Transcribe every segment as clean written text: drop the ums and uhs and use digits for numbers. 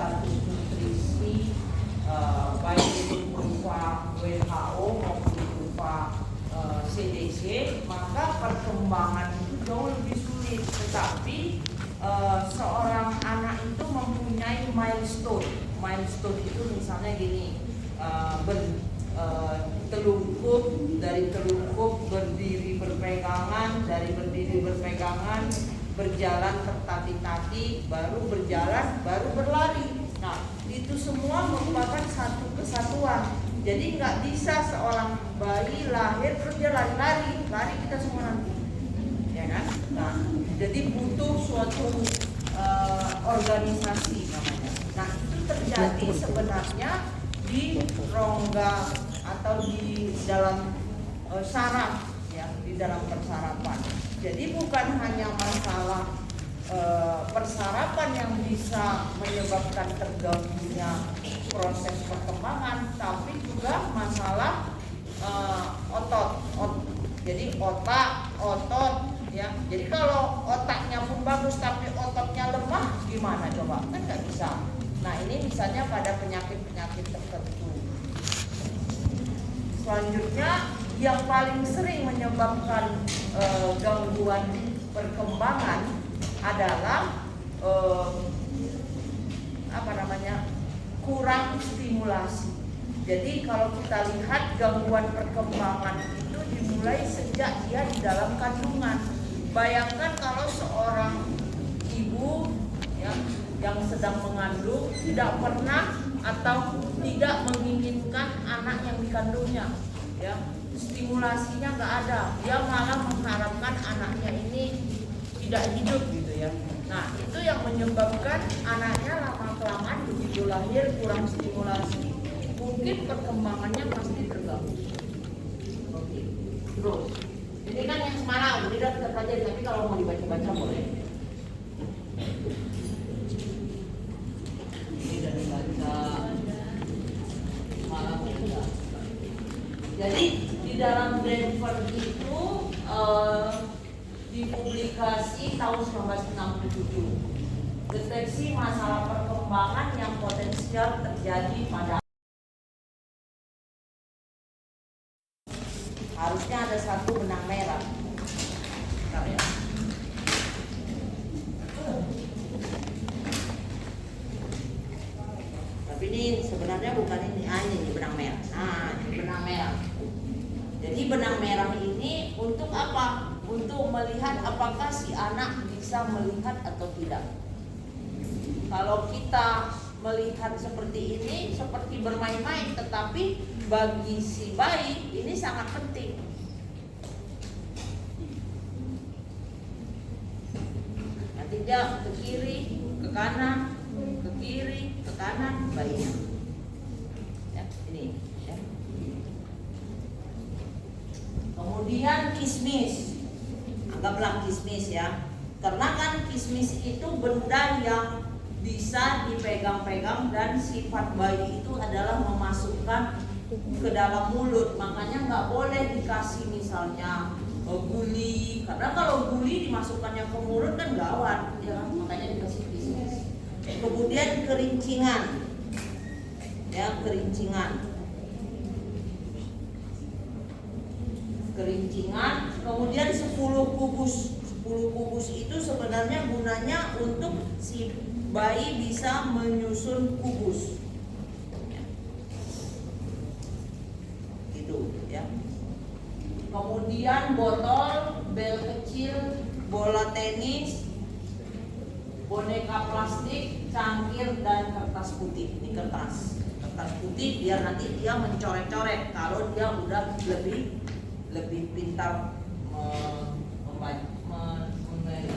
status nutrisi baik itu berupa WHO maupun berupa CDC, maka perkembangan itu jauh lebih sulit. Tetapi seorang anak itu mempunyai milestone. Milestone itu misalnya gini, telungkup, dari telungkup berdiri berpegangan, dari berdiri berpegangan berjalan tertatih-tatih, baru berjalan, baru berlari. Nah, itu semua merupakan satu kesatuan. Jadi nggak bisa seorang bayi lahir terus dia lari kita semua nanti, ya kan? Nah, jadi butuh suatu organisasi namanya. Nah, itu terjadi sebenarnya di rongga atau di dalam saraf, ya, di dalam persarapan. Jadi bukan hanya masalah persarapan yang bisa menyebabkan terganggunya proses perkembangan, tapi juga masalah otot. Jadi otak, otot, ya. Jadi kalau otaknya pun bagus tapi ototnya lemah, gimana coba? Kan nggak bisa. Nah, ini misalnya pada penyakit-penyakit tertentu. Selanjutnya, yang paling sering menyebabkan gangguan perkembangan adalah kurang stimulasi. Jadi kalau kita lihat gangguan perkembangan itu dimulai sejak dia di dalam kandungan. Bayangkan kalau seorang ibu, ya, yang sedang mengandung tidak pernah atau tidak menginginkan anak yang dikandungnya, ya, stimulasinya nggak ada, dia malah mengharapkan anaknya ini tidak hidup gitu ya. Nah, itu yang menyebabkan anaknya lama-kelamaan begitu lahir kurang stimulasi, mungkin perkembangannya pasti terganggu. Oke, terus ini kan yang semalam tidak terpelajari, tapi kalau mau dibaca-baca boleh. Ini dari baca malam juga. Jadi di dalam Denver itu dipublikasi tahun 1967, deteksi masalah perkembangan yang potensial terjadi pada, harusnya ada satu benang merah. Bentar ya. Tapi ini sebenarnya bukan ini, ini benang merah. Nah, ini benang merah. Jadi benang merah ini untuk apa? Untuk melihat apakah si anak bisa melihat atau tidak. Kalau kita melihat seperti ini, seperti bermain-main, tetapi bagi si bayi ini sangat penting. Nanti dia ke kiri, ke kanan, ke kiri, ke kanan bayinya. Ya, ini. Ya. Kemudian kismis. Anggaplah kismis ya, karena kan kismis itu benda yang bisa dipegang-pegang dan sifat bayi itu adalah memasukkan ke dalam mulut, makanya nggak boleh dikasih misalnya guli, karena kalau guli dimasukkannya ke mulut kan gawat, ya kan? Makanya dikasih kismis. Kemudian kerincingan, ya, kerincingan, kemudian 10 kubus. 10 kubus itu sebenarnya gunanya untuk si bayi bisa menyusun kubus, gitu ya. Kemudian botol, bel kecil, bola tenis, boneka plastik, cangkir, dan kertas putih. Ini kertas putih biar nanti dia mencoret-coret kalau dia udah lebih pintar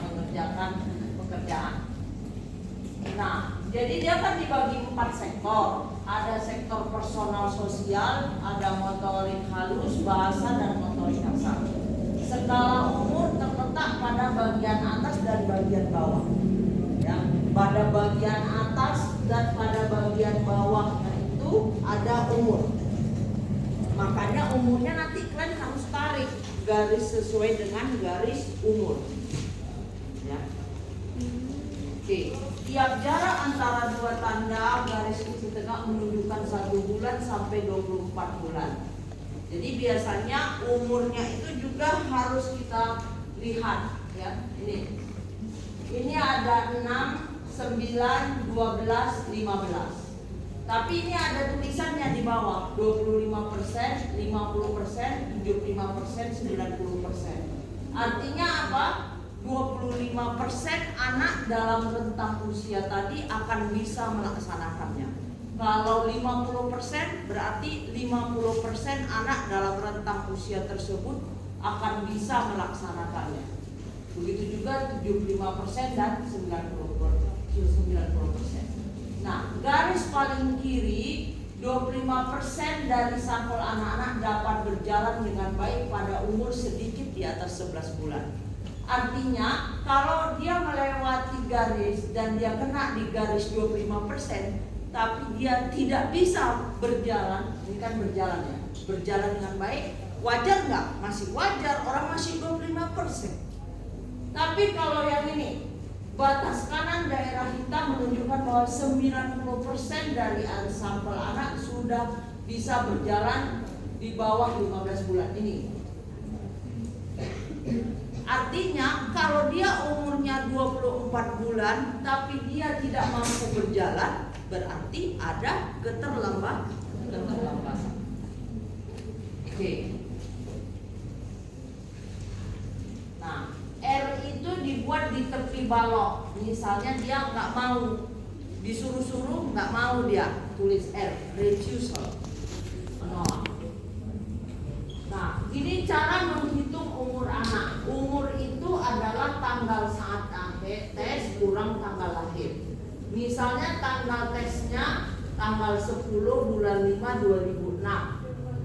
mengerjakan pekerjaan. Nah, jadi dia kan dibagi 4 sektor. Ada sektor personal sosial, ada motorik halus, bahasa, dan motorik kasar. Skala umur terletak pada bagian atas dan bagian bawah. Ya, pada bagian atas dan pada bagian bawahnya itu ada umur. Makanya umurnya nanti kalian harus tarik garis sesuai dengan garis umur. Ya. Oke. Tiap jarak antara dua tanda garis isi tengah menunjukkan 1 bulan sampai 24 bulan. Jadi biasanya umurnya itu juga harus kita lihat ya. Ini ada 6, 9, 12, 15. Tapi ini ada tulisannya di bawah 25%, 50%, 75%, 90%. Artinya apa? 25% anak dalam rentang usia tadi akan bisa melaksanakannya. Kalau 50% berarti 50% anak dalam rentang usia tersebut akan bisa melaksanakannya. Begitu juga 75% dan 90%. Nah, garis paling kiri 25% dari sampel anak-anak dapat berjalan dengan baik pada umur sedikit di atas 11 bulan. Artinya kalau dia melewati garis dan dia kena di garis 25%, tapi dia tidak bisa berjalan, ini kan berjalan ya, berjalan dengan baik, wajar nggak? Masih wajar, orang masih 25%. Tapi kalau yang ini, batas kanan daerah hitam menunjukkan bahwa 90% dari sampel anak sudah bisa berjalan di bawah 15 bulan ini. Artinya kalau dia umurnya 24 bulan tapi dia tidak mampu berjalan, berarti ada keterlambatan. Oke. Nah, R itu dibuat di tepi balok. Misalnya dia nggak mau, disuruh-suruh nggak mau, dia tulis R, refusal, menolak. Nah, ini cara menghitung umur anak. Umur itu adalah tanggal saat tes kurang tanggal lahir. Misalnya tanggal tesnya tanggal 10 bulan 5 2006.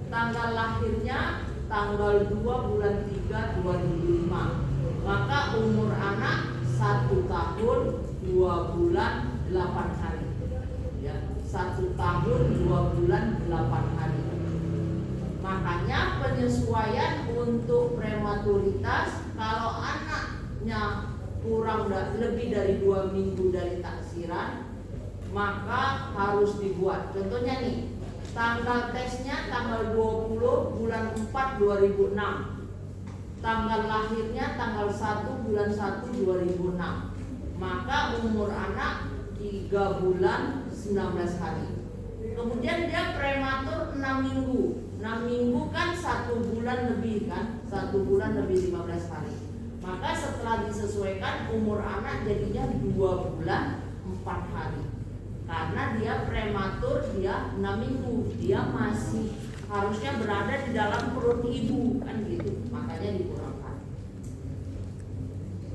Tanggal lahirnya tanggal 2 bulan 3 2005. Maka umur anak 1 tahun 2 bulan 8 hari. Ya, 1 tahun 2 bulan 8 hari. Makanya penyesuaian untuk prematuritas, kalau anaknya kurang lebih dari 2 minggu dari taksiran, maka harus dibuat. Contohnya nih, tanggal tesnya tanggal 20 bulan 4 2006. Tanggal lahirnya tanggal 1 bulan 1 2006. Maka umur anak 3 bulan 19 hari. Kemudian dia prematur 6 minggu. 6 minggu kan 1 bulan lebih kan, 1 bulan lebih 15 hari. Maka setelah disesuaikan umur anak jadinya 2 bulan 4 hari. Karena dia prematur, dia 6 minggu, dia masih harusnya berada di dalam perut ibu kan gitu, makanya dikurangkan.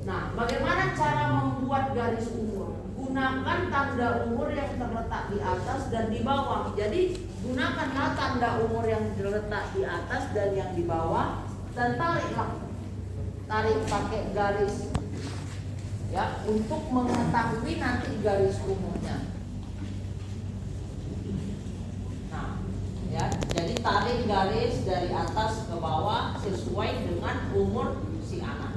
Nah, bagaimana cara membuat garis umur? Gunakan tanda umur yang terletak di atas dan di bawah. Jadi gunakanlah tanda umur yang terletak di atas dan yang di bawah dan tarik pakai garis ya untuk mengetahui nanti garis umurnya. Nah, ya, jadi tarik garis dari atas ke bawah sesuai dengan umur si anak.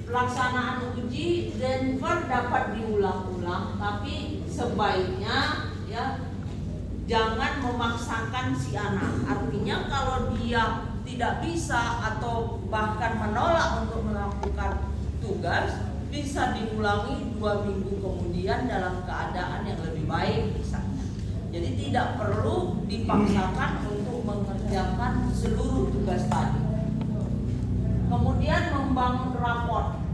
Pelaksanaan uji Denver dapat diulang-ulang, tapi sebaiknya ya jangan memaksakan si anak. Artinya kalau dia tidak bisa atau bahkan menolak untuk melakukan tugas, bisa diulangi 2 minggu kemudian dalam keadaan yang lebih baik misalnya. Jadi tidak perlu dipaksakan untuk mengerjakan seluruh tugas tadi. Kemudian membangun raport.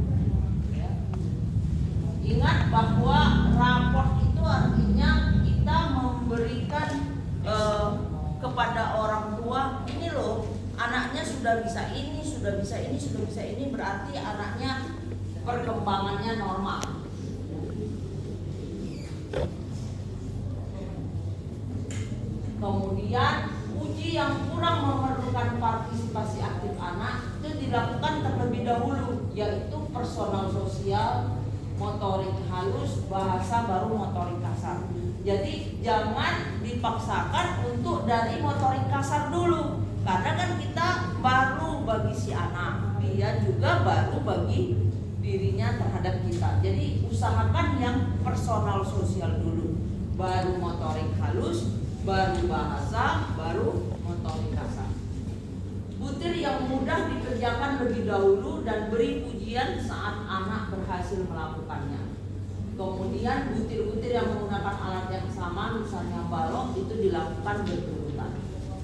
Ingat bahwa raport itu artinya kita memberikan kepada orang tua, ini loh anaknya sudah bisa ini, sudah bisa ini, sudah bisa ini, berarti anaknya perkembangannya normal. Kemudian uji yang kurang memerlukan partisipasi aktif anak itu dilakukan terlebih dahulu, yaitu personal sosial, motorik halus, bahasa, baru motorik kasar. Jadi jangan dipaksakan untuk dari motorik kasar dulu, karena kan kita baru bagi si anak, dia juga baru bagi dirinya terhadap kita. Jadi usahakan yang personal sosial dulu, baru motorik halus, baru bahasa, baru motorik kasar. Butir yang mudah dikerjakan lebih dahulu dan beri pujian saat anak berhasil melakukannya. Kemudian butir-butir yang menggunakan alat yang sama, misalnya balok, itu dilakukan berurutan.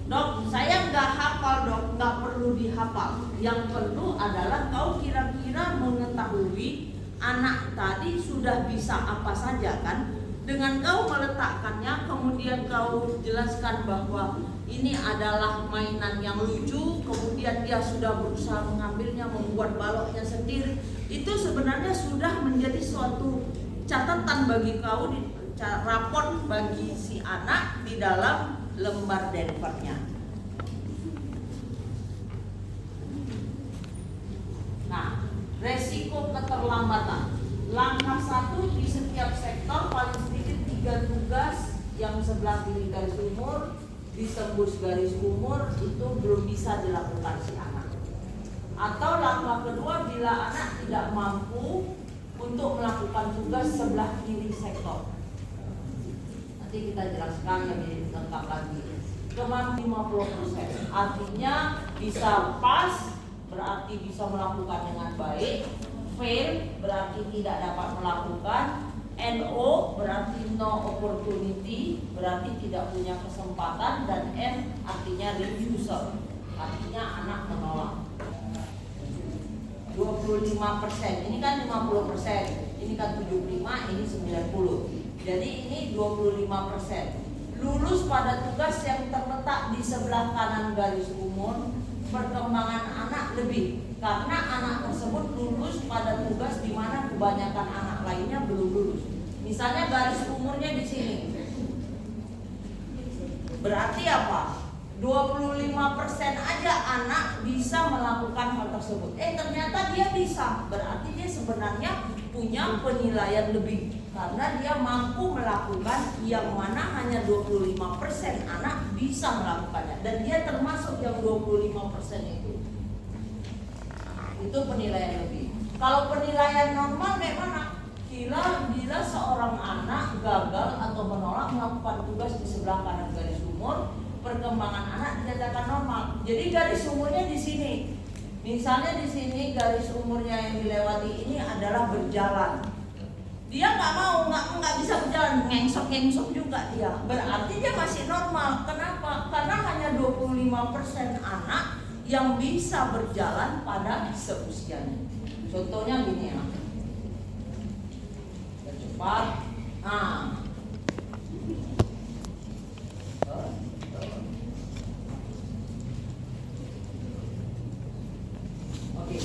Dok, saya nggak hafal dok, nggak perlu dihafal. Yang perlu adalah kau kira-kira mengetahui anak tadi sudah bisa apa saja kan? Dengan kau meletakkannya, kemudian kau jelaskan bahwa ini adalah mainan yang lucu, kemudian dia sudah berusaha mengambilnya, membuat baloknya sendiri. Itu sebenarnya sudah menjadi suatu catatan bagi kau, raport bagi si anak di dalam lembar Denver-nya. Nah, resiko keterlambatan. Langkah 1 di setiap sektor paling sedikit 3 tugas yang sebelah kiri garis umur, ditembus garis umur, itu belum bisa dilakukan si anak. Atau langkah kedua, bila anak tidak mampu untuk melakukan tugas sebelah kiri sektor. Nanti kita jelaskan lebih lengkap lagi. Kemampuan 50%, artinya bisa pas, berarti bisa melakukan dengan baik. Fail berarti tidak dapat melakukan. NO berarti no opportunity, berarti tidak punya kesempatan. Dan M artinya refuser, artinya anak menolak. 25%, ini kan 50%, ini kan 75, ini 90. Jadi ini 25%. Lulus pada tugas yang terletak di sebelah kanan garis umur, perkembangan anak lebih. Karena anak tersebut lulus pada tugas di mana kebanyakan anak lainnya belum lulus. Misalnya garis umurnya di sini. Berarti apa? 25% aja anak bisa melakukan hal tersebut. Ternyata dia bisa. Berarti dia sebenarnya punya penilaian lebih. Karena dia mampu melakukan yang mana hanya 25% anak bisa melakukannya. Dan dia termasuk yang 25% itu. Itu penilaian lebih. Kalau penilaian normal kayak mana? Bila seorang anak gagal atau menolak melakukan tugas di sebelah kanan garis umur, perkembangan anak dinyatakan normal. Jadi garis umurnya di sini. Misalnya di sini garis umurnya yang dilewati ini adalah berjalan. Dia nggak bisa berjalan, ngengsok juga dia. Berarti dia masih normal. Kenapa? Karena hanya 25% anak yang bisa berjalan pada seusianya. Contohnya gini ya. Cepat. Oke.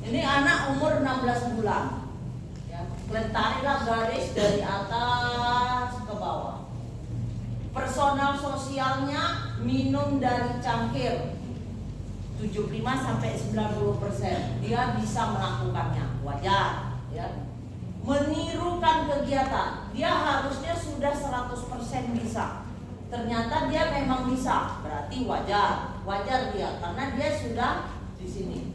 Ini anak umur 16 bulan. Ya, letarilah garis dari atas ke bawah. Personal sosialnya minum dari cangkir. 75-90% dia bisa melakukannya, wajar ya. Menirukan kegiatan, dia harusnya sudah 100% bisa. Ternyata dia memang bisa, berarti wajar dia karena dia sudah di sini.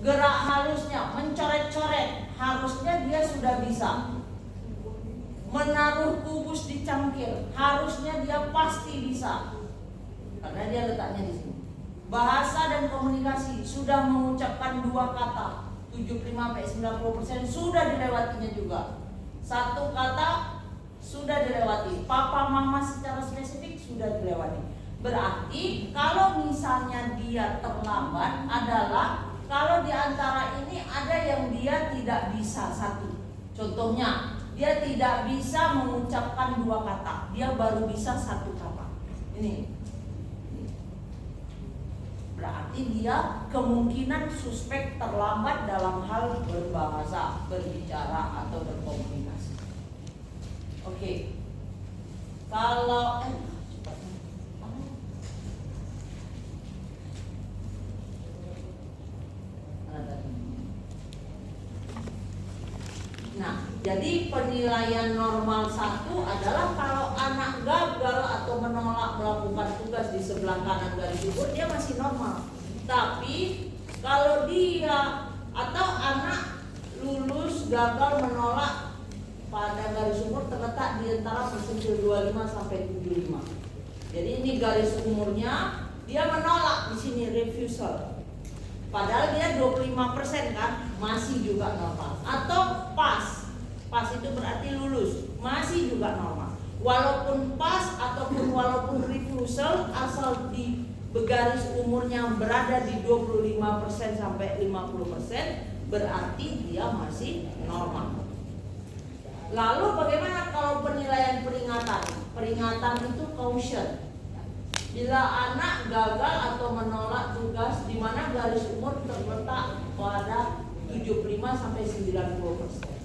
Gerak halusnya, mencoret-coret, harusnya dia sudah bisa. Menaruh kubus di cangkir, harusnya dia pasti bisa. Karena dia letaknya di sini. Bahasa dan komunikasi, sudah mengucapkan 2 kata, 75-90% sudah dilewatinya juga. 1 kata sudah dilewati, papa mama secara spesifik sudah dilewati. Berarti kalau misalnya dia terlambat adalah kalau di antara ini ada yang dia tidak bisa 1. Contohnya, dia tidak bisa mengucapkan 2 kata, dia baru bisa 1 kata. Ini berarti dia kemungkinan suspek terlambat dalam hal berbahasa, berbicara atau berkomunikasi. Oke. Kalau nah, jadi penilaian normal 1 adalah kalau anak gagal atau menolak melakukan tugas di sebelah kanan garis umur, dia masih normal. Tapi kalau dia Atau anak lulus gagal menolak pada garis umur terletak di antara persentil 25 sampai 75. Jadi ini garis umurnya, dia menolak di sini refusal. Padahal dia 25% kan, masih juga normal. Atau pas. Pas itu berarti lulus, masih juga normal. Walaupun pas ataupun walaupun refusal, asal di garis umurnya berada di 25% sampai 50%, berarti dia masih normal. Lalu bagaimana kalau penilaian peringatan? Peringatan itu caution. Bila anak gagal atau menolak tugas di mana garis umur terletak pada 75 sampai 90%.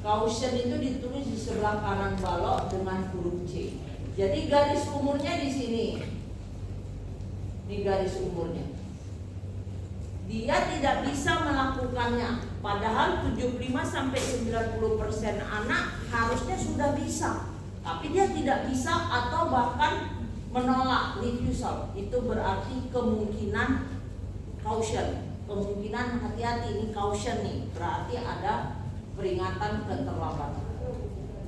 Caution itu ditulis di sebelah kanan balok dengan huruf C. Jadi garis umurnya di sini. Ini garis umurnya. Dia tidak bisa melakukannya. Padahal 75 sampai 90% anak harusnya sudah bisa. Tapi dia tidak bisa atau bahkan menolak, refusal. Itu berarti kemungkinan caution. Kemungkinan hati-hati, ini caution nih. Berarti ada peringatan keterlambatan.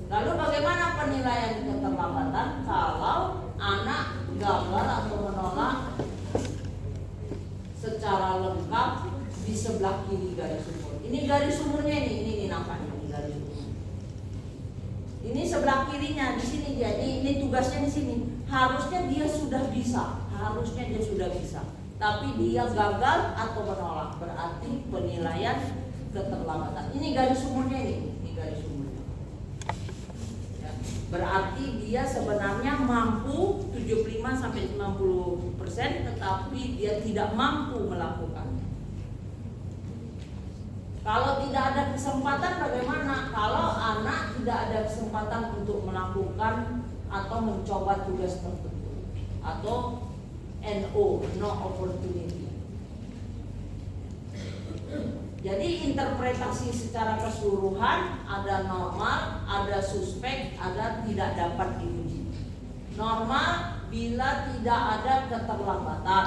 Lalu bagaimana penilaian keterlambatan kalau anak gagal atau menolak secara lengkap di sebelah kiri garis umur? Ini garis umurnya ini nampaknya ini garis umur. Ini sebelah kirinya di sini. Jadi ini tugasnya di sini. Harusnya dia sudah bisa, Tapi dia gagal atau menolak, berarti penilaian keterlambatan. Ini garis umurnya ini garis umurnya. Ya, berarti dia sebenarnya mampu 75 sampai 90%, tetapi dia tidak mampu melakukannya. Kalau tidak ada kesempatan bagaimana? Kalau anak tidak ada kesempatan untuk melakukan atau mencoba tugas tertentu atau NO, no opportunity. Jadi interpretasi secara keseluruhan ada normal, ada suspek, ada tidak dapat diuji. Normal bila tidak ada keterlambatan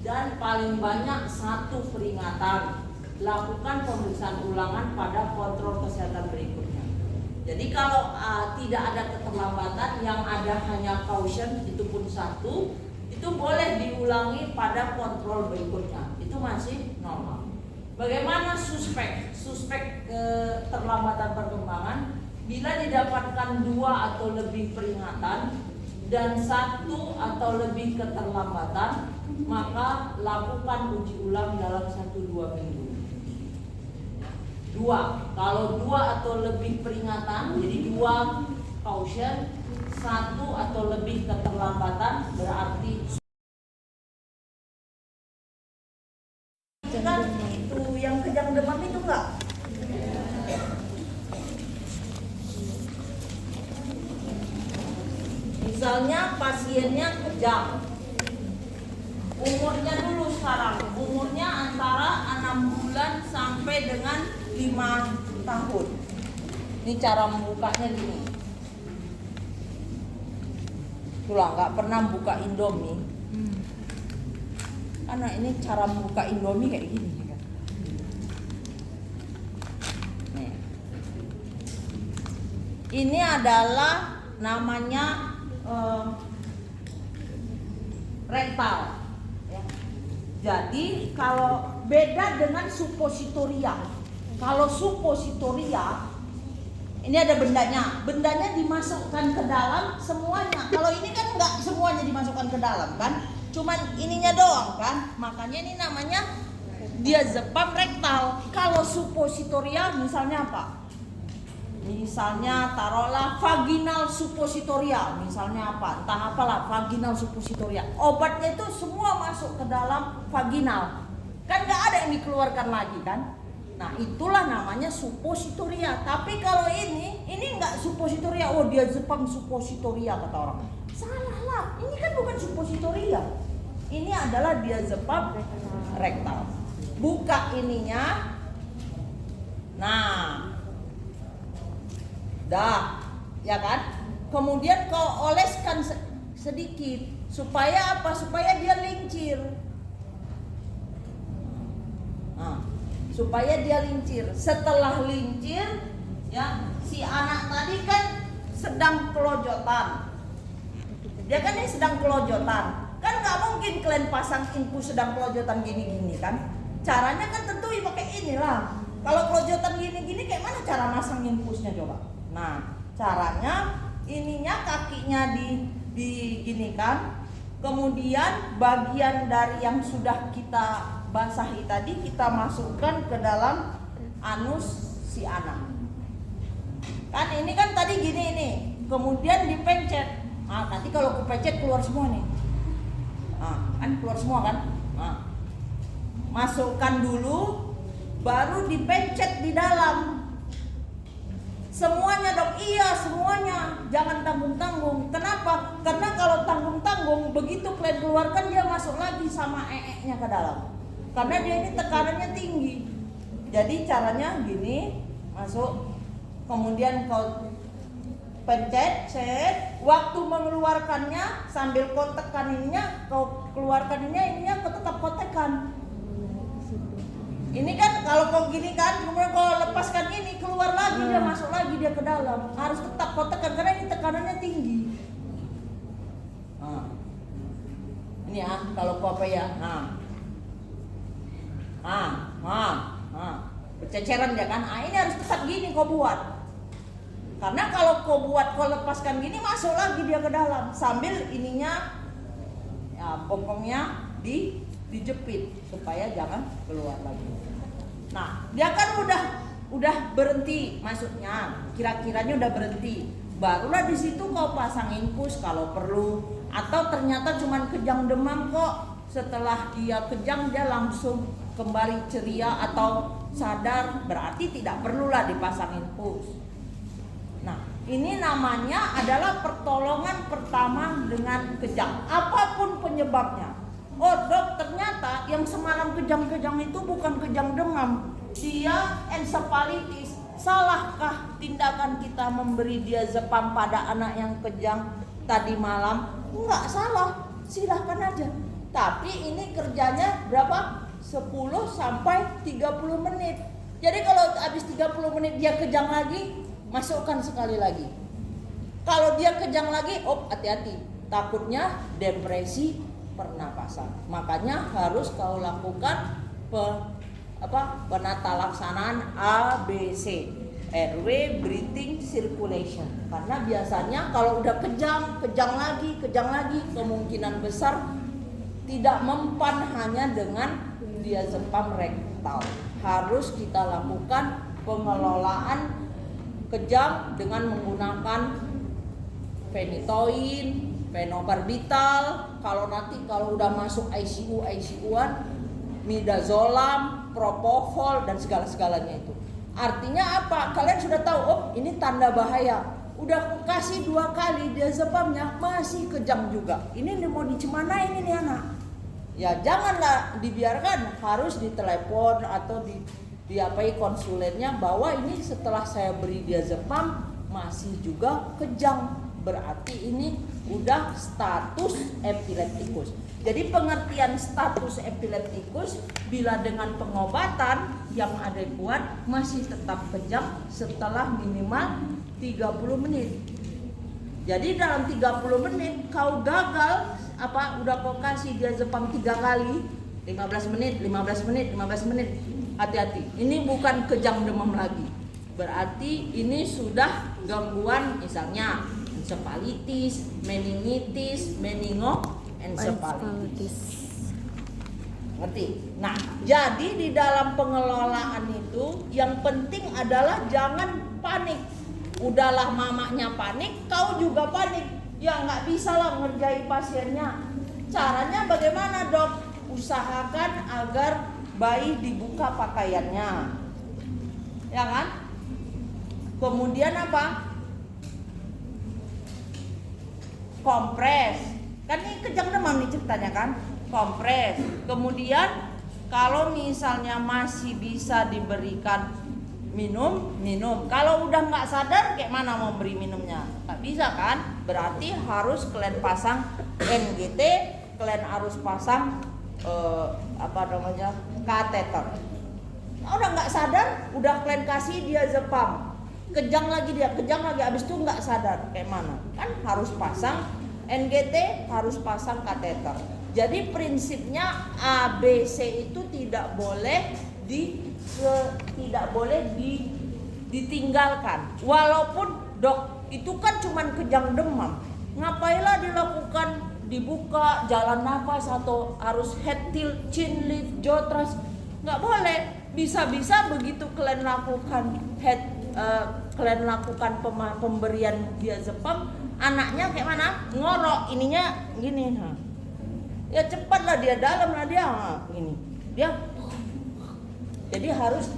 dan paling banyak 1 peringatan. Lakukan pemeriksaan ulangan pada kontrol kesehatan berikutnya. Jadi kalau tidak ada keterlambatan, yang ada hanya caution, itu pun 1, itu boleh diulangi pada kontrol berikutnya. Itu masih normal. Bagaimana suspek? Suspek keterlambatan perkembangan bila didapatkan 2 atau lebih peringatan dan 1 atau lebih keterlambatan, maka lakukan uji ulang dalam 1-2 minggu. 2, kalau 2 atau lebih peringatan, jadi 2 caution, 1 atau lebih keterlambatan, berarti kan itu yang kejang demam itu enggak? Misalnya pasiennya kejang, umurnya dulu sekarang, umurnya antara 6 bulan sampai dengan 5 tahun. Ini cara membukanya gini. Itulah nggak pernah buka Indomie. Karena ini cara membuka Indomie kayak gini kan. Nih. Ini adalah namanya rektal. Ya. Jadi kalau beda dengan supositoria. Kalau supositoria ini ada bendanya dimasukkan ke dalam semuanya. Kalau ini kan enggak semuanya dimasukkan ke dalam kan, cuman ininya doang kan. Makanya ini namanya diazepam rektal. Kalau supositoria misalnya apa? Misalnya taruhlah vaginal supositoria, misalnya apa? Entah apalah vaginal supositoria. Obatnya itu semua masuk ke dalam vaginal. Kan enggak ada yang dikeluarkan lagi kan? Nah itulah namanya supositoria. Tapi kalau ini enggak supositoria. Oh dia diazepam supositoria kata orang. Salah lah, ini kan bukan supositoria. Ini adalah diazepam rektal. Buka ininya. Nah, dah, ya kan? Kemudian kau oleskan sedikit. Supaya apa? Supaya dia lincir. Nah, supaya dia lincir. Setelah lincir, ya si anak tadi kan sedang kelojotan. Dia kan ini sedang kelojotan. Kan nggak mungkin kalian pasang infus sedang kelojotan gini-gini kan? Caranya kan tentu pakai inilah. Kalau kelojotan gini-gini kayak mana cara masang infusnya coba? Nah, caranya ininya kakinya diginikan. Kemudian bagian dari yang sudah kita basahi tadi kita masukkan ke dalam anus si anak. Kan ini kan tadi gini ini, kemudian dipencet. Nah, nanti kalau kepencet keluar semua nih. Nah, kan keluar semua kan? Nah, masukkan dulu, baru dipencet di dalam. Semuanya dok, iya semuanya. Jangan tanggung-tanggung. Kenapa? Karena kalau tanggung-tanggung, begitu kalian keluarkan dia masuk lagi sama nya ke dalam. Karena dia ini tekanannya tinggi. Jadi caranya gini, masuk. Kemudian kau pencet, set. Waktu mengeluarkannya sambil kau tekan ininya, kau keluarkan ininya kau tetap kau tekan. Ini kan kalau kau gini kan, kemudian kau lepaskan ini, keluar lagi dia masuk lagi dia ke dalam. Harus tetap kau tekan karena ini tekanannya tinggi. Nah. Ini ya, kalau kau apa ya? Berceceran dia kan? Ini harus tetap gini kau buat. Karena kalau kau buat kau lepaskan gini masuk lagi dia ke dalam sambil ininya ya bokongnya dijepit supaya jangan keluar lagi. Nah, dia kan udah berhenti masuknya, kira-kiranya udah berhenti. Barulah di situ kau pasang infus kalau perlu, atau ternyata cuman kejang demam kok. Setelah dia kejang dia langsung kembali ceria atau sadar, berarti tidak perlulah dipasang infus. Nah, ini namanya adalah pertolongan pertama dengan kejang, apapun penyebabnya. Oh dok, ternyata yang semalam kejang-kejang itu bukan kejang demam, dia encephalitis. Salahkah tindakan kita memberi diazepam pada anak yang kejang tadi malam? Enggak salah, silahkan aja. Tapi ini kerjanya berapa? 10 sampai 30 menit. Jadi kalau habis 30 menit dia kejang lagi, masukkan sekali lagi. Kalau dia kejang lagi, hati-hati, takutnya depresi pernapasan. Makanya harus kau lakukan penata laksanaan ABC, airway breathing circulation. Karena biasanya kalau udah kejang lagi, kemungkinan besar tidak mempan hanya dengan diazepam rektal. Harus kita lakukan pengelolaan kejang dengan menggunakan phenytoin, phenobarbital. Kalau udah masuk ICU-an, midazolam, propofol dan segala-segalanya itu. Artinya apa? Kalian sudah tahu, ini tanda bahaya. Udah kasih 2 kali diazepamnya masih kejang juga. Ini mau dicemanain ini anak. Ya janganlah dibiarkan, harus ditelepon atau diapai konsulennya bahwa ini setelah saya beri diazepam masih juga kejang. Berarti ini udah status epileptikus. Jadi pengertian status epileptikus bila dengan pengobatan yang adekuat masih tetap kejang setelah minimal 30 menit. Jadi dalam 30 menit kau gagal udah kau kasih diazepam 3 kali, 15 menit. Hati-hati. Ini bukan kejang demam lagi. Berarti ini sudah gangguan misalnya encephalitis, meningitis, meningoencephalitis. Ngerti? Nah, jadi di dalam pengelolaan itu yang penting adalah jangan panik. Udahlah mamanya panik, kau juga panik. Ya nggak bisa lah ngerjai pasiennya. Caranya bagaimana dok? Usahakan agar bayi dibuka pakaiannya. Ya kan? Kemudian apa? Kompres. Kan ini kejang demam nih ceritanya kan? Kompres. Kemudian kalau misalnya masih bisa diberikan minum. Kalau udah nggak sadar, kayak mana mau beri minumnya? Nggak bisa kan? Berarti harus kalian pasang NGT, kalian harus pasang kateter. Udah nggak sadar, udah kalian kasih dia zepam, kejang lagi, abis itu nggak sadar, kayak mana? Kan harus pasang NGT, harus pasang kateter. Jadi prinsipnya ABC itu tidak boleh ditinggalkan. Walaupun dok itu kan cuman kejang demam, ngapainlah dilakukan dibuka jalan nafas atau harus head tilt, chin lift, jaw thrust? Nggak boleh. Bisa-bisa begitu kalian lakukan pemberian diazepam, anaknya kayak mana? Ngorok, ininya gini. Ya cepatlah dia dalam lah dia ini. Jadi harus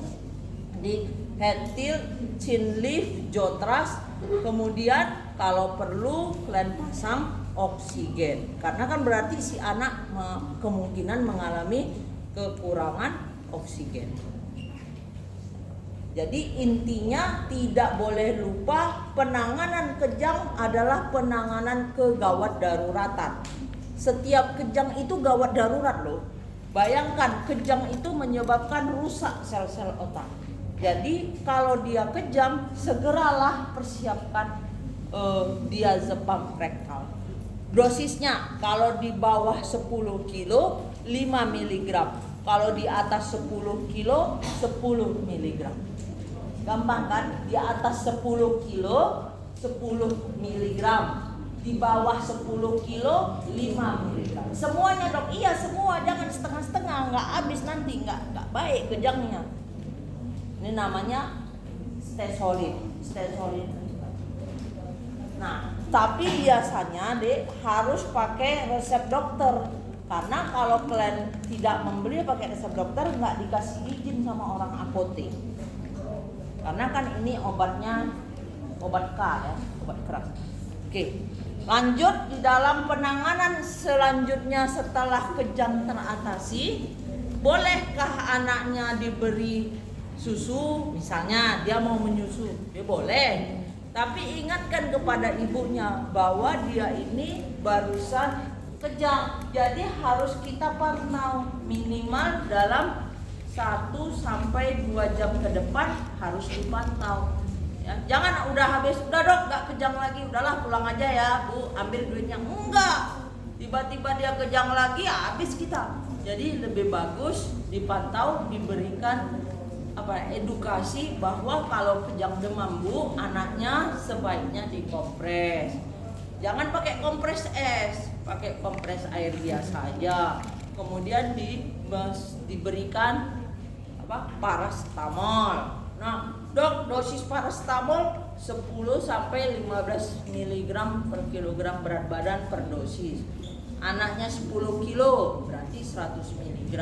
di head tilt, chin lift, jaw thrust, kemudian kalau perlu kalian pasang oksigen. Karena kan berarti si anak kemungkinan mengalami kekurangan oksigen. Jadi intinya tidak boleh lupa penanganan kejang adalah penanganan kegawat daruratan. Setiap kejang itu gawat darurat loh. Bayangkan kejang itu menyebabkan rusak sel-sel otak. Jadi kalau dia kejang, segeralah persiapkan diazepam rektal. Dosisnya kalau di bawah 10 kilo 5 mg. Kalau di atas 10 kilo 10 mg. Gampang kan? Di atas 10 kilo 10 mg. Di bawah 10 kilo 5 mg. Semuanya dok? Iya semua, jangan setengah-setengah, nggak habis nanti, nggak baik kejangnya. Ini namanya stay solid. Nah, tapi biasanya dek harus pakai resep dokter. Karena kalau kalian tidak membeli pakai resep dokter, nggak dikasih izin sama orang apotek. Karena kan ini obatnya obat K ya, obat keras. Oke, lanjut di dalam penanganan selanjutnya setelah kejang teratasi, bolehkah anaknya diberi susu? Misalnya dia mau menyusu, dia boleh. Tapi ingatkan kepada ibunya bahwa dia ini barusan kejang, jadi harus kita pantau minimal dalam 1-2 jam ke depan harus dipantau. Ya, jangan udah habis, udah dok nggak kejang lagi, udahlah pulang aja ya bu, ambil duitnya. Enggak, tiba-tiba dia kejang lagi, habis kita. Jadi lebih bagus dipantau, diberikan edukasi bahwa kalau kejang demam bu, anaknya sebaiknya dikompres. Jangan pakai kompres es, pakai kompres air biasa aja. Kemudian diberikan paracetamol. Nah, dok, dosis paracetamol 10-15 mg per kilogram berat badan per dosis. Anaknya 10 kilo berarti 100 mg.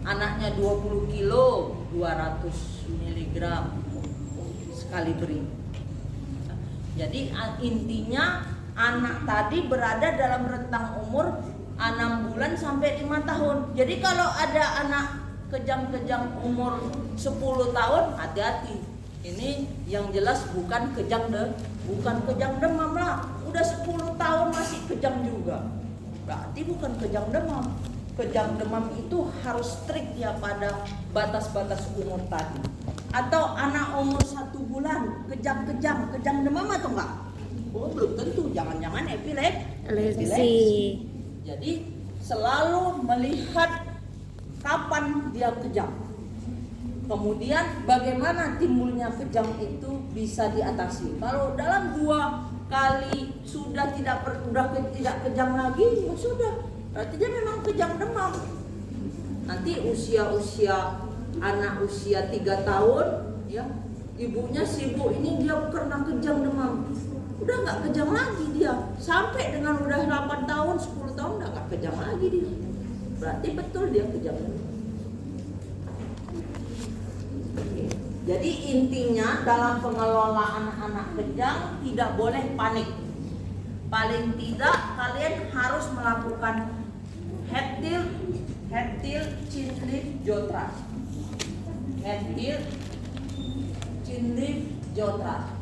Anaknya 20 kilo 200 mg sekali beri. Jadi intinya anak tadi berada dalam rentang umur 6 bulan sampai 5 tahun. Jadi kalau ada anak kejang-kejang umur 10 tahun, hati-hati. Ini yang jelas bukan kejang demam lah. Udah 10 tahun masih kejang juga, berarti bukan kejang demam. Kejang demam itu harus strict ya pada batas-batas umur tadi. Atau anak umur 1 bulan kejang demam atau enggak? Oh belum tentu, jangan-jangan epilepsi. Jadi selalu melihat kapan dia kejang. Kemudian bagaimana timbulnya kejang itu bisa diatasi. Kalau dalam 2 kali sudah tidak kejang lagi, ya sudah, berarti dia memang kejang demam. Nanti usia anak usia 3 tahun, ya ibunya sibuk ini dia karena kejang demam. Udah nggak kejang lagi dia, sampai dengan udah 8 tahun, 10 tahun udah nggak kejang lagi dia. Berarti betul dia kejang. Jadi intinya dalam pengelolaan anak kejang tidak boleh panik. Paling tidak kalian harus melakukan head tilt, chin lift, jaw thrust. Head tilt, chin lift, jaw thrust.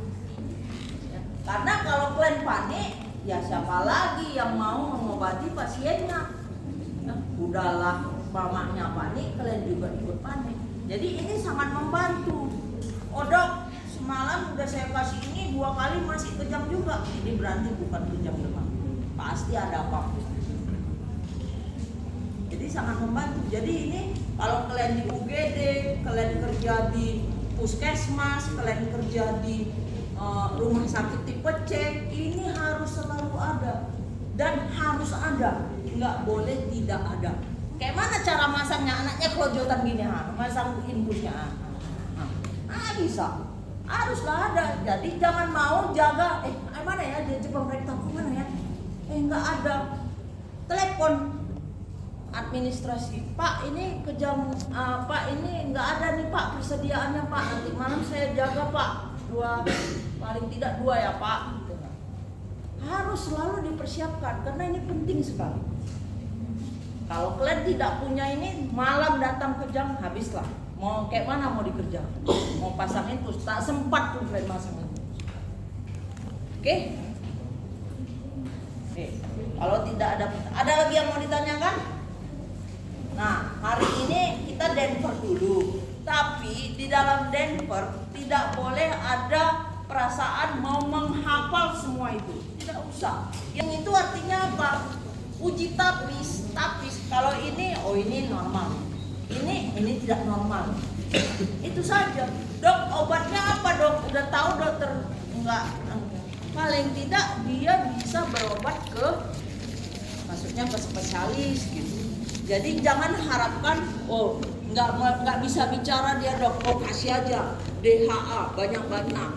Karena kalau kalian panik, ya siapa lagi yang mau mengobati pasiennya? Udahlah mamanya panik, kalian juga ikut panik. Jadi ini sangat membantu. Oh dok, semalam udah saya kasih ini 2 kali masih kejang juga. Ini berarti bukan kejang demam, pasti ada apa-apa. Jadi sangat membantu. Jadi ini kalau kalian di UGD, kalian kerja di puskesmas, kalian kerja di rumah sakit tipe C, ini harus selalu ada dan harus ada, nggak boleh tidak ada. Kayak mana cara masangnya? Anaknya kelojotan gini, masang infusnya, bisa, haruslah ada. Jadi jangan mau jaga, mana ya dia pemerintah mana ya? Nggak ada. Telepon administrasi, Pak ini kejam, Pak ini nggak ada nih Pak persediaannya Pak, nanti malam saya jaga Pak, paling tidak 2 ya Pak. Harus selalu dipersiapkan karena ini penting sekali. Kalau kalian tidak punya ini, malam datang kejang, habislah. Mau kayak mana mau dikerjakan? Mau pasang infus, tak sempat pun kalian pasang infus. Oke? Kalau tidak ada lagi yang mau ditanyakan? Nah, hari ini kita Denver dulu. Tapi di dalam Denver tidak boleh ada perasaan mau menghafal semua itu. Tidak usah. Yang itu artinya apa? Uji tapis. Kalau ini, oh ini normal. Ini tidak normal. Itu saja. Dok, obatnya apa dok? Udah tahu dokter? Enggak. Paling tidak dia bisa berobat ke, maksudnya ke spesialis gitu. Jadi jangan harapkan, oh nggak bisa bicara dia dok, oh kasih aja DHA banyak-banyak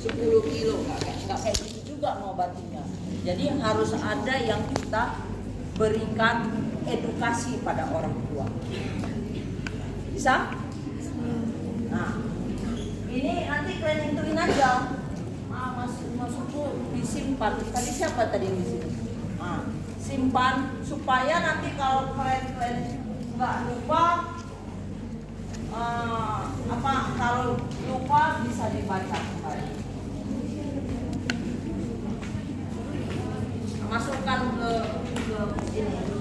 10 kilo, nggak kayak gitu juga ngobatinnya. Jadi harus ada yang kita berikan edukasi pada orang tua. Bisa? Nah, ini nanti kalian intuin aja. Masukku disimpan. Tadi siapa tadi yang disimpan? Nah, simpan supaya nanti kalau kalian nggak lupa, kalau lupa bisa dibaca kembali. Masukkan ke ini.